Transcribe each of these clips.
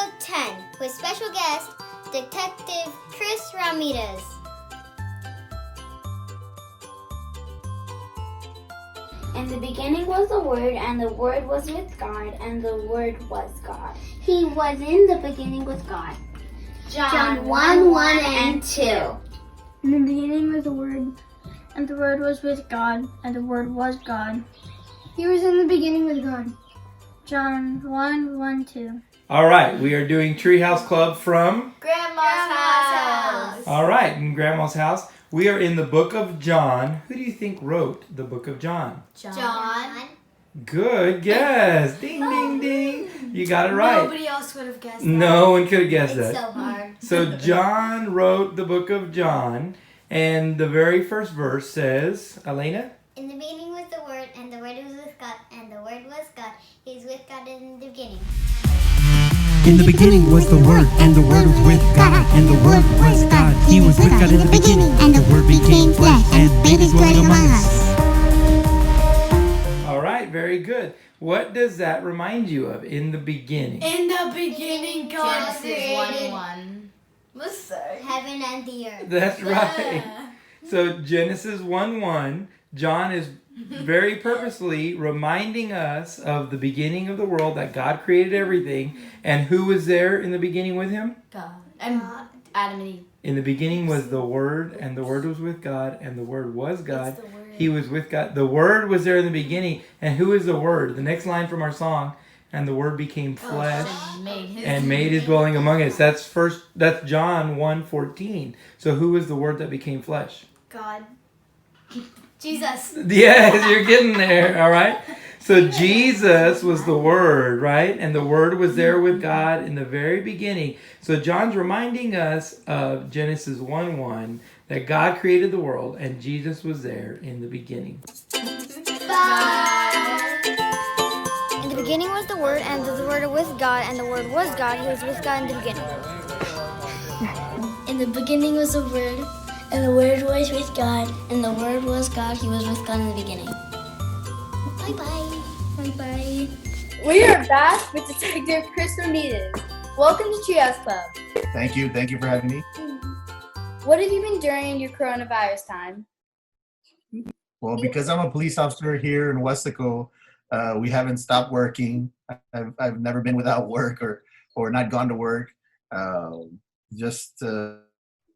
Episode 10 with special guest, Detective Chris Ramirez. In the beginning was the Word, and the Word was with God, and the Word was God. He was in the beginning with God. John 1:1 and 2. In the beginning was the Word, and the Word was with God, and the Word was God. He was in the beginning with God. John 1:1, 2. All right, we are doing Treehouse Club from Grandma's house. All right, in Grandma's house. We are in the book of John. Who do you think wrote the book of John? John. Good guess. Ding, ding, ding. You got it right. Nobody else would have guessed that. No one could have guessed It's that. so hard. So John wrote the book of John, and the very first verse says, Elena? In the beginning was the Word, and the Word was with God, and the Word was God. He was with God in the beginning. In the beginning was the Word, and the Word was with God, and the Word was God. He was with God in the beginning, and the Word became flesh and made his dwelling among us. All right, very good. What does that remind you of? In the beginning. In the beginning, God created 1:1. Let's say. heaven and the earth. That's right. So Genesis 1:1, John is very purposely reminding us of the beginning of the world, that God created everything, and who was there in the beginning with him? God. And Adam and Eve. In the beginning was the Word, and the Word was with God, and the Word was God. It's the Word. He was with God. The Word was there in the beginning, and who is the Word? The next line from our song, and the Word became flesh and made his dwelling among us. That's John 1:14. So who is the Word that became flesh? God. Jesus. Yes, you're getting there, all right? So Jesus was the Word, right? And the Word was there with God in the very beginning. So John's reminding us of Genesis 1:1, that God created the world and Jesus was there in the beginning. In the beginning was the Word, and the Word was with God, and the Word was God. He was with God in the beginning. In the beginning was the Word, and the Word was with God, and the Word was God. He was with God in the beginning. Bye-bye. Bye-bye. We are back with Detective Chris Ramirez. Welcome to Treehouse Club. Thank you for having me. What have you been doing in your coronavirus time? Well, because I'm a police officer here in Westaco, we haven't stopped working. I've never been without work or not gone to work.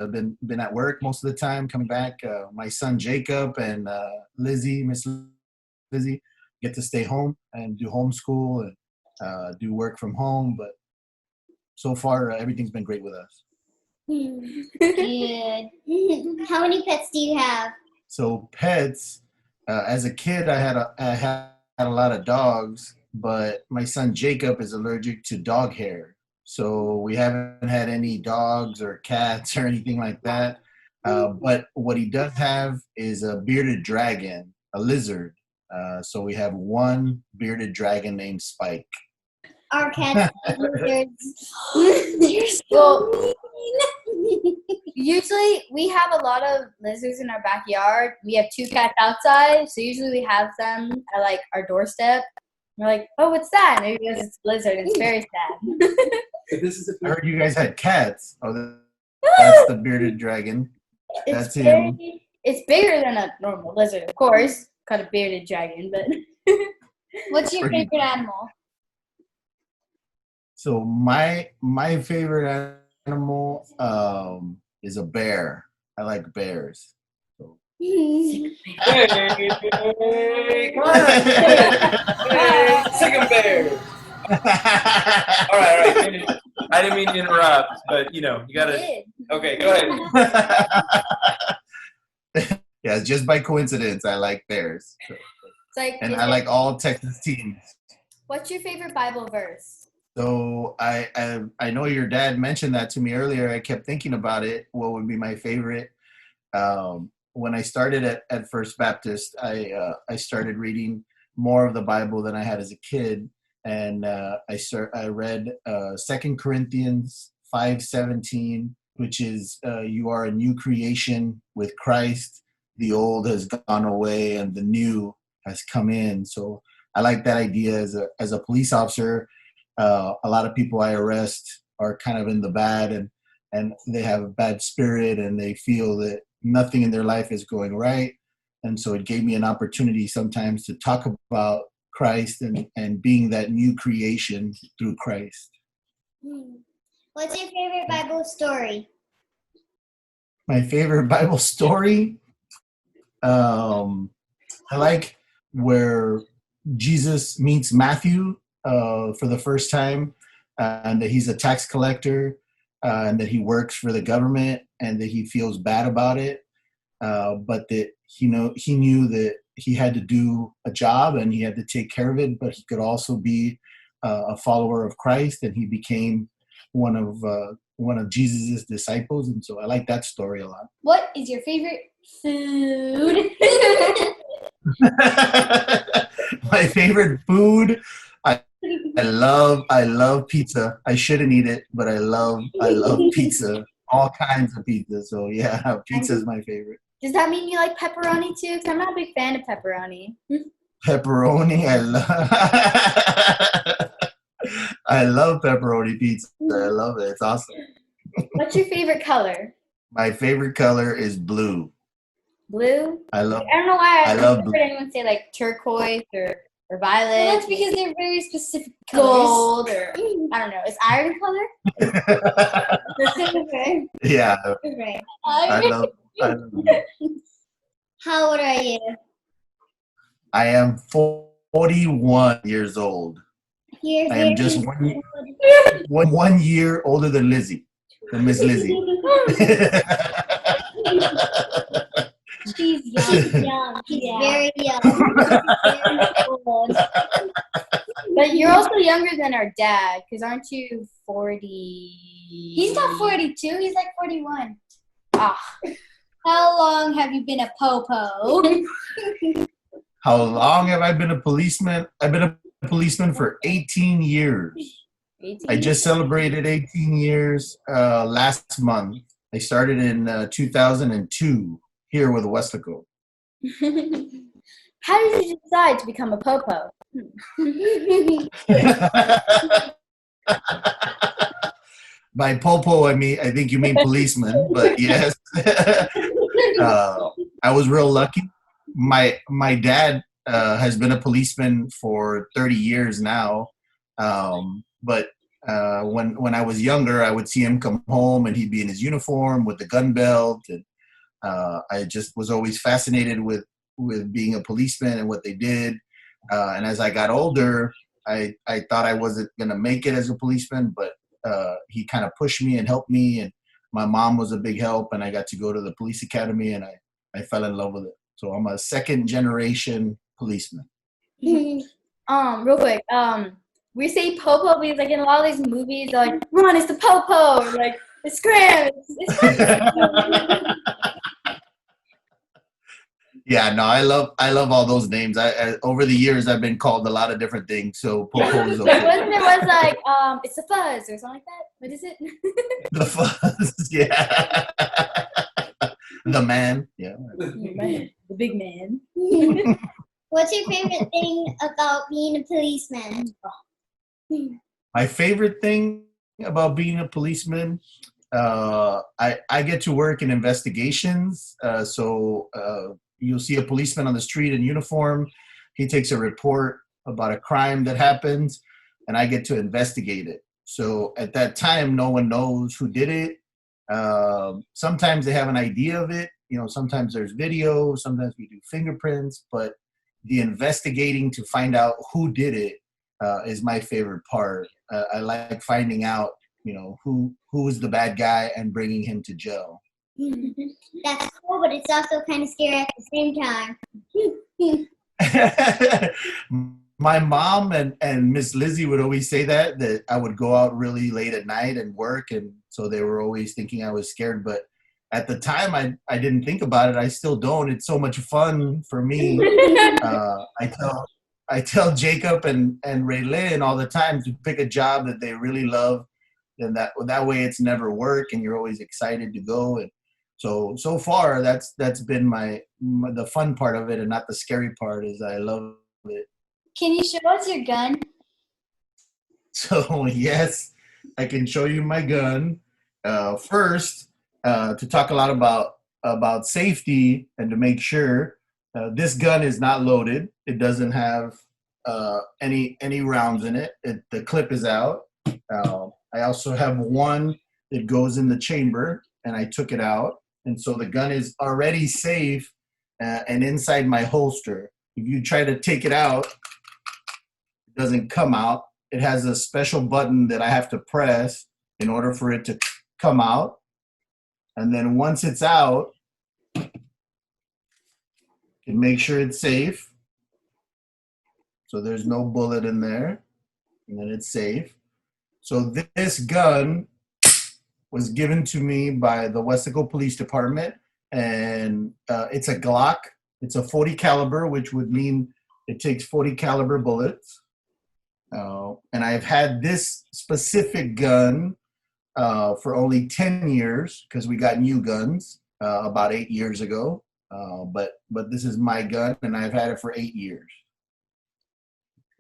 I've been at work most of the time. Coming back, my son Jacob and Miss Lizzie, get to stay home and do homeschool and do work from home. But so far, everything's been great with us. Good. How many pets do you have? So pets, as a kid, I had a lot of dogs, but my son Jacob is allergic to dog hair. So we haven't had any dogs or cats or anything like that. But what he does have is a bearded dragon, a lizard. So we have one bearded dragon named Spike. Our cats are lizards. Well, usually we have a lot of lizards in our backyard. We have 2 cats outside, so usually we have them at like our doorstep. We're like, oh, what's that? And it's a lizard. It's very sad. I heard you guys had cats. Oh, that's the bearded dragon. That's him. It's bigger than a normal lizard, of course. Called a bearded dragon, but What's your favorite animal? So my favorite animal is a bear. I like bears. So. Hey, come on. Hey, second bear. All right. I didn't mean to interrupt, but you gotta. Okay, go ahead. Yeah, just by coincidence, I like bears. So. It's like, And I like all Texas teams. What's your favorite Bible verse? So I know your dad mentioned that to me earlier. I kept thinking about it. What would be my favorite? When I started at First Baptist, I started reading more of the Bible than I had as a kid, and I read 2 Corinthians 5:17, which is you are a new creation with Christ. The old has gone away and the new has come in. So I like that idea as a police officer. A lot of people I arrest are kind of in the bad, and they have a bad spirit, and they feel that nothing in their life is going right. And so it gave me an opportunity sometimes to talk about Christ and being that new creation through Christ. What's your favorite Bible story? My favorite Bible story, I like where Jesus meets Matthew for the first time, and that he's a tax collector, and that he works for the government, and that he feels bad about it, but that he knew that he had to do a job and he had to take care of it, but he could also be a follower of Christ, and he became one of Jesus's disciples. And so I like that story a lot. What is your favorite food? My favorite food, I love pizza. I shouldn't eat it, but I love pizza. All kinds of pizza. So yeah, pizza is my favorite. Does that mean you like pepperoni too? Because I'm not a big fan of pepperoni. Pepperoni, I love pepperoni pizza. I love it. It's awesome. What's your favorite color? My favorite color is blue. Blue? I I don't know why I I've love never blue. heard anyone say like turquoise or Well, violet. that's because they're very specific colors. Gold or I don't know. Is iron color? Okay. Yeah, Okay. I love How old are you? I am 41 years old. You're I am very just old. one year older than Miss Lizzie. She's young. He's Yeah. very young. Very old. But you're also younger than our dad, because aren't you 40? He's not 42. He's like 41. Ah, How long have you been a popo? How long have I been a policeman? I've been a policeman for 18 years. 18. I just celebrated 18 years last month. I started in 2002 here with Westlaco. How did you decide to become a popo? By popo, I think you mean policeman, but yes. I was real lucky. My dad has been a policeman for 30 years now, but when I was younger, I would see him come home and he'd be in his uniform with the gun belt, and I just was always fascinated with being a policeman and what they did. And as I got older, I thought I wasn't gonna make it as a policeman, but he kind of pushed me and helped me, and my mom was a big help, and I got to go to the police academy, and I fell in love with it. So I'm a second generation policeman. Real quick, we say popo because like in a lot of these movies, they're like, run, it's the popo, or like it's scram, it's Yeah, no, I love all those names. I over the years I've been called a lot of different things, so popo is okay. Wasn't it was like it's the fuzz or something like that? What is it? The fuzz, yeah. The man, yeah. Man, the big man. What's your favorite thing about being a policeman? My favorite thing about being a policeman, I get to work in investigations. So you'll see a policeman on the street in uniform. He takes a report about a crime that happens, and I get to investigate it. So at that time, no one knows who did it. Sometimes they have an idea of it. Sometimes there's video. Sometimes we do fingerprints. But the investigating to find out who did it is my favorite part. I like finding out, who was the bad guy and bringing him to jail. That's cool, but it's also kind of scary at the same time. My mom and Miss Lizzie would always say that I would go out really late at night and work, and so they were always thinking I was scared. But at the time, I didn't think about it. I still don't. It's so much fun for me. I tell Jacob and Raylyn all the time to pick a job that they really love, and that way it's never work, and you're always excited to go. And so far that's been the fun part of it, and not the scary part. Is I love it. Can you show us your gun? So yes, I can show you my gun. First, to talk a lot about safety and to make sure this gun is not loaded. It doesn't have any rounds in it. The clip is out. I also have one that goes in the chamber, and I took it out, and so the gun is already safe and inside my holster. If you try to take it out, it doesn't come out. It has a special button that I have to press in order for it to come out. And then once it's out, you can make sure it's safe. So there's no bullet in there, and then it's safe. So this gun was given to me by the Westaco Police Department, and it's a Glock. It's a 40 caliber, which would mean it takes 40 caliber bullets. And I've had this specific gun for only 10 years because we got new guns about 8 years ago. But this is my gun, and I've had it for 8 years.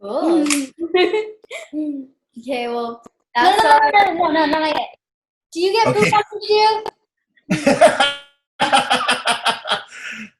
Cool. Okay, well, that's all. No, not yet. Do you get poop on you?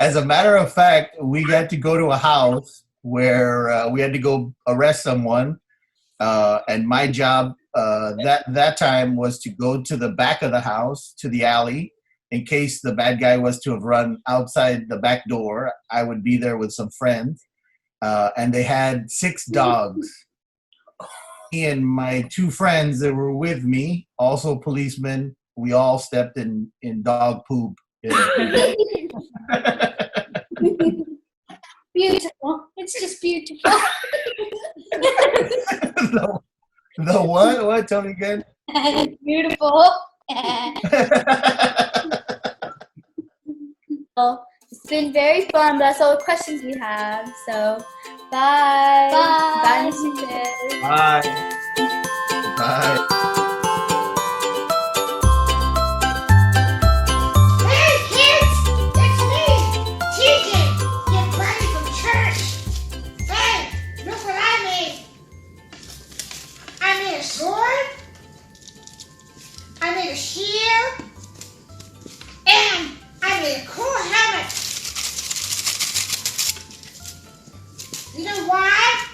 As a matter of fact, we got to go to a house where we had to go arrest someone, and my job that time was to go to the back of the house, to the alley, in case the bad guy was to have run outside the back door. I would be there with some friends, and they had 6 dogs. Me and my 2 friends that were with me, also policemen, we all stepped in dog poop. Beautiful. It's just beautiful. The what? What? Tell me again. Beautiful. Well, it's been very fun. That's all the questions we have. So, bye. Bye. Bye, Mr. Chris. Bye. Bye. Hey kids, it's me, TJ, your buddy from church. Hey, look what I made. I made a sword, I made a shield, and I made a cool helmet. You know why?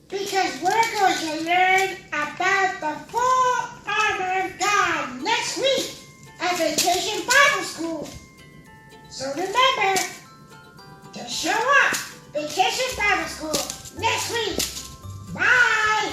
Because we're going to learn about the full armor of God next week at Vacation Bible School. So remember to show up, Vacation Bible School, next week. Bye!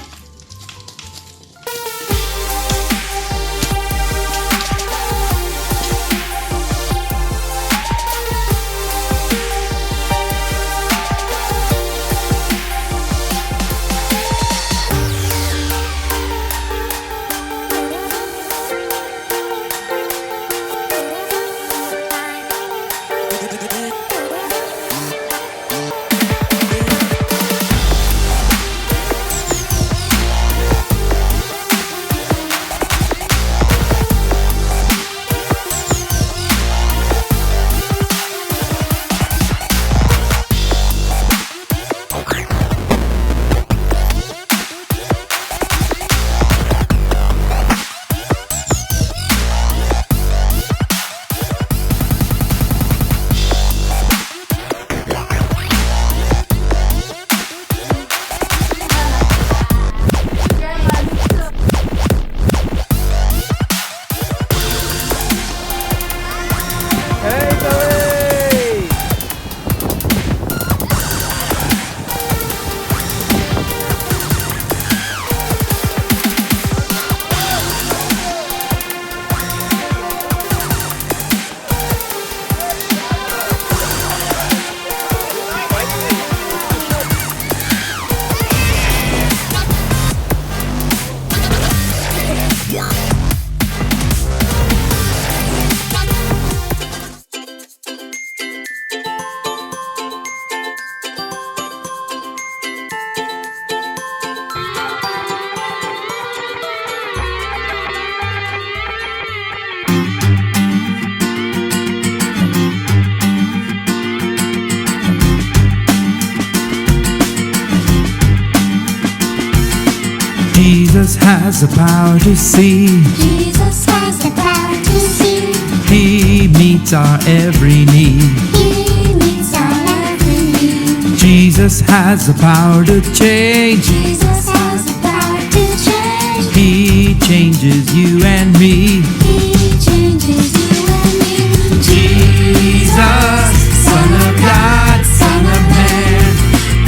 has the power to see. Jesus has the power to see. He meets our every need. He meets our every need. Jesus has the power to change. Jesus has the power to change. He changes you and me. He changes you and me. Jesus, Son of God, Son of Man,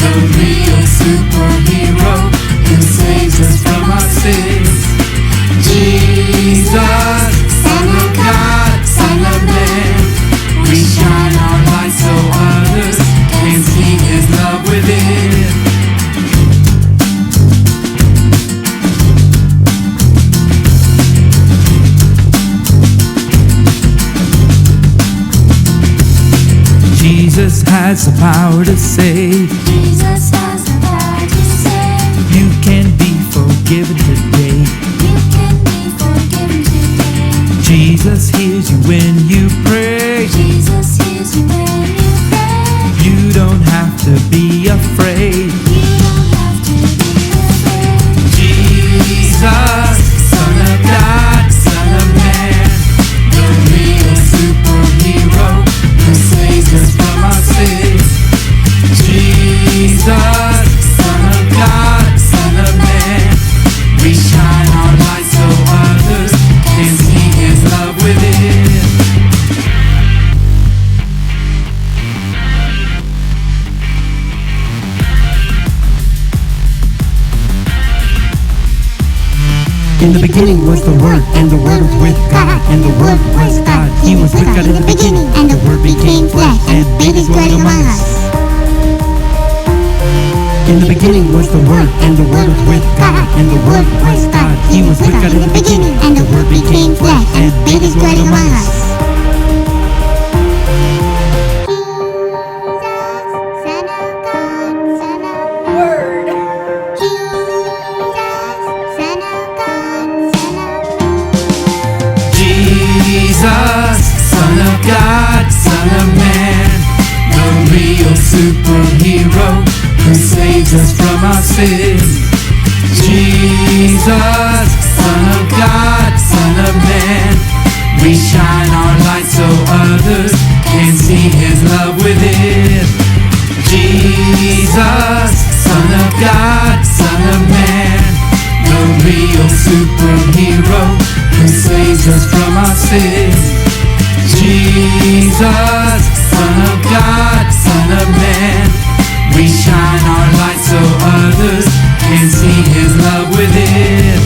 the real superhero who saves us from our sins. Jesus, Son of God, Son of Man, we shine our light so others can see His love within. Jesus has the power to save. Jesus has the power to save. You can be forgiven today. You can be forgiven today. Jesus hears you when you pray. Jesus hears you when you pray. You don't have to be afraid. You don't have to be afraid. Jesus, Son of God, Son of Man, the real superhero who saves us from our sins. Jesus, Son of God, Son of Man, we shine our light so others can see His love within. In the beginning was the Word, and the Word was with God, and the Word was God. He was with God in the beginning, and the Word became flesh and made His dwelling among us. In the beginning was the Word, and the Word was with God, and the Word was God. He was with God in the beginning, and the Word became flesh and made His dwelling among us. Son of God, Son of Word. Jesus, Son of God, Son of Man. Jesus, Son of God, Son of Man, the real superhero who saves us from our sins. Jesus, Son of God, Son of Man, we shine our light so others can see His love within. Jesus, Son of God, Son of Man, the real superhero who saves us from our sins. Jesus, Son of God, Son of Man, we shine our light so others can see His love within.